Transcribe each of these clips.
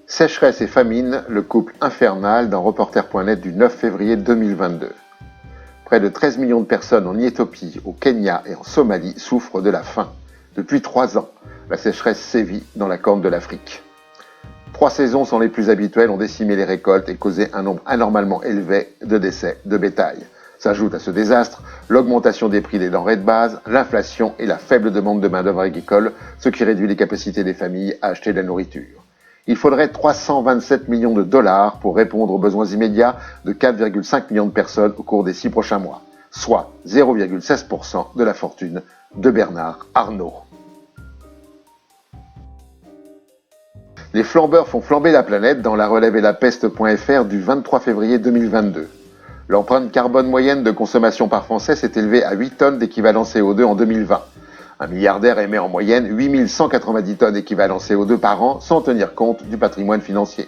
Sécheresse et famine, le couple infernal dans Reporter.net du 9 février 2022. Près de 13 millions de personnes en Éthiopie, au Kenya et en Somalie souffrent de la faim. Depuis 3 ans, la sécheresse sévit dans la corne de l'Afrique. 3 saisons sans les plus habituelles ont décimé les récoltes et causé un nombre anormalement élevé de décès de bétail. S'ajoute à ce désastre l'augmentation des prix des denrées de base, l'inflation et la faible demande de main-d'œuvre agricole, ce qui réduit les capacités des familles à acheter de la nourriture. Il faudrait 327 millions de dollars pour répondre aux besoins immédiats de 4,5 millions de personnes au cours des 6 prochains mois, soit 0,16% de la fortune de Bernard Arnault. Les flambeurs font flamber la planète dans la relève et la peste.fr du 23 février 2022. L'empreinte carbone moyenne de consommation par Français s'est élevée à 8 tonnes d'équivalent CO2 en 2020. Un milliardaire émet en moyenne 8190 tonnes d'équivalent CO2 par an sans tenir compte du patrimoine financier.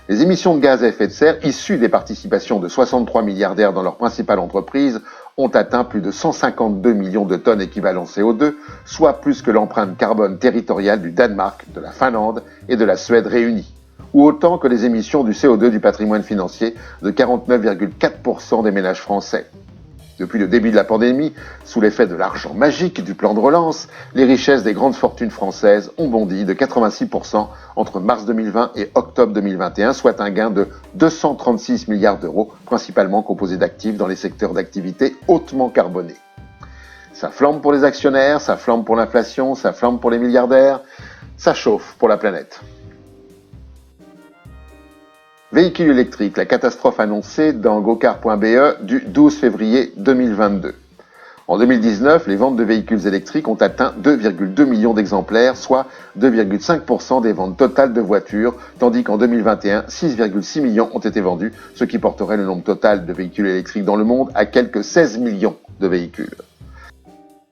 Les émissions de gaz à effet de serre issues des participations de 63 milliardaires dans leurs principales entreprises ont atteint plus de 152 millions de tonnes équivalent CO2, soit plus que l'empreinte carbone territoriale du Danemark, de la Finlande et de la Suède réunies, ou autant que les émissions du CO2 du patrimoine financier de 49,4% des ménages français. Depuis le début de la pandémie, sous l'effet de l'argent magique du plan de relance, les richesses des grandes fortunes françaises ont bondi de 86% entre mars 2020 et octobre 2021, soit un gain de 236 milliards d'euros, principalement composé d'actifs dans les secteurs d'activité hautement carbonés. Ça flambe pour les actionnaires, ça flambe pour l'inflation, ça flambe pour les milliardaires, ça chauffe pour la planète. Véhicules électriques, la catastrophe annoncée dans Gokar.be du 12 février 2022. En 2019, les ventes de véhicules électriques ont atteint 2,2 millions d'exemplaires, soit 2,5% des ventes totales de voitures, tandis qu'en 2021, 6,6 millions ont été vendus, ce qui porterait le nombre total de véhicules électriques dans le monde à quelques 16 millions de véhicules.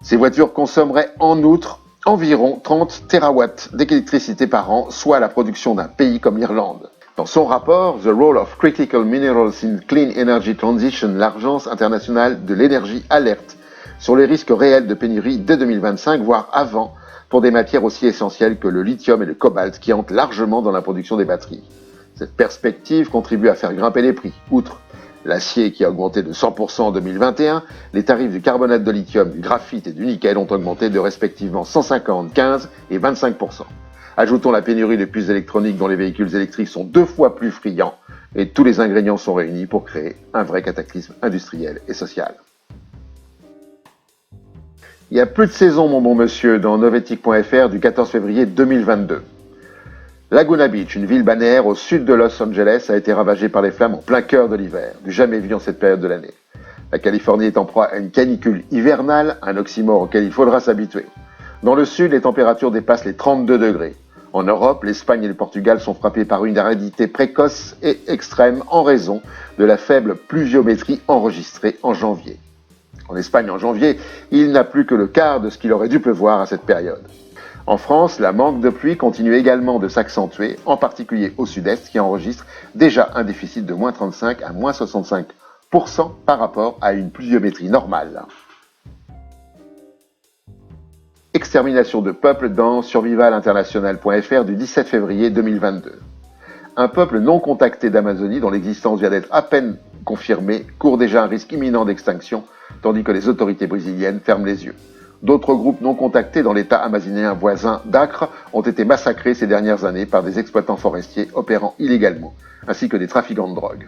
Ces voitures consommeraient en outre environ 30 terawatts d'électricité par an, soit la production d'un pays comme l'Irlande. Dans son rapport, The Role of Critical Minerals in Clean Energy Transition, l'Agence internationale de l'énergie alerte sur les risques réels de pénurie dès 2025, voire avant, pour des matières aussi essentielles que le lithium et le cobalt qui entrent largement dans la production des batteries. Cette perspective contribue à faire grimper les prix. Outre l'acier qui a augmenté de 100% en 2021, les tarifs du carbonate de lithium, du graphite et du nickel ont augmenté de respectivement 150, 15 et 25%. Ajoutons la pénurie de puces électroniques dont les véhicules électriques sont 2 fois plus friands et tous les ingrédients sont réunis pour créer un vrai cataclysme industriel et social. Il n'y a plus de saison, mon bon monsieur, dans Novetic.fr du 14 février 2022. Laguna Beach, une ville balnéaire au sud de Los Angeles, a été ravagée par les flammes en plein cœur de l'hiver, du jamais vu en cette période de l'année. La Californie est en proie à une canicule hivernale, un oxymore auquel il faudra s'habituer. Dans le sud, les températures dépassent les 32 degrés. En Europe, l'Espagne et le Portugal sont frappés par une aridité précoce et extrême en raison de la faible pluviométrie enregistrée en janvier. En Espagne, en janvier, il n'a plus que le quart de ce qu'il aurait dû pleuvoir à cette période. En France, la manque de pluie continue également de s'accentuer, en particulier au sud-est, qui enregistre déjà un déficit de moins 35 à moins 65% par rapport à une pluviométrie normale. Extermination de peuples dans survivalinternational.fr du 17 février 2022. Un peuple non contacté d'Amazonie, dont l'existence vient d'être à peine confirmée, court déjà un risque imminent d'extinction, tandis que les autorités brésiliennes ferment les yeux. D'autres groupes non contactés dans l'état amazonien voisin d'Acre ont été massacrés ces dernières années par des exploitants forestiers opérant illégalement, ainsi que des trafiquants de drogue.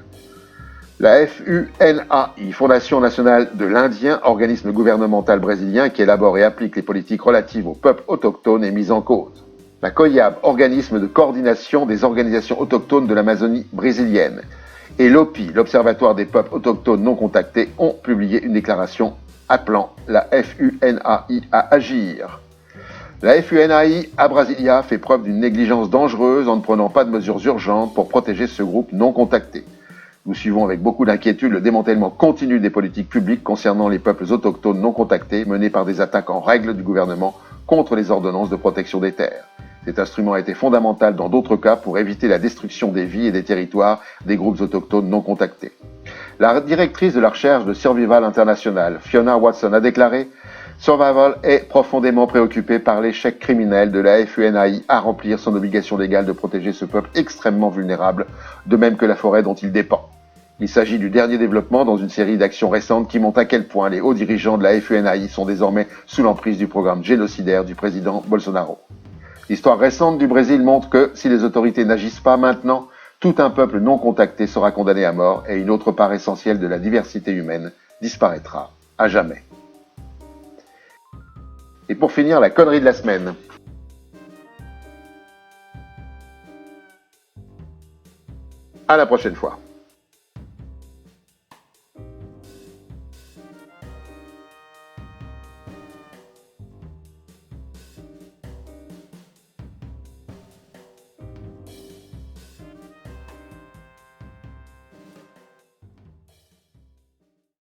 La FUNAI, Fondation nationale de l'Indien, organisme gouvernemental brésilien qui élabore et applique les politiques relatives aux peuples autochtones, est mise en cause. La COIAB, organisme de coordination des organisations autochtones de l'Amazonie brésilienne, et l'OPI, l'Observatoire des peuples autochtones non contactés, ont publié une déclaration appelant la FUNAI à agir. La FUNAI à Brasilia fait preuve d'une négligence dangereuse en ne prenant pas de mesures urgentes pour protéger ce groupe non contacté. Nous suivons avec beaucoup d'inquiétude le démantèlement continu des politiques publiques concernant les peuples autochtones non contactés menées par des attaques en règle du gouvernement contre les ordonnances de protection des terres. Cet instrument a été fondamental dans d'autres cas pour éviter la destruction des vies et des territoires des groupes autochtones non contactés. La directrice de la recherche de Survival International, Fiona Watson, a déclaré Survival est profondément préoccupé par l'échec criminel de la FUNAI à remplir son obligation légale de protéger ce peuple extrêmement vulnérable, de même que la forêt dont il dépend. Il s'agit du dernier développement dans une série d'actions récentes qui montrent à quel point les hauts dirigeants de la FUNAI sont désormais sous l'emprise du programme génocidaire du président Bolsonaro. L'histoire récente du Brésil montre que, si les autorités n'agissent pas maintenant, tout un peuple non contacté sera condamné à mort et une autre part essentielle de la diversité humaine disparaîtra à jamais. Et pour finir, la connerie de la semaine. À la prochaine fois.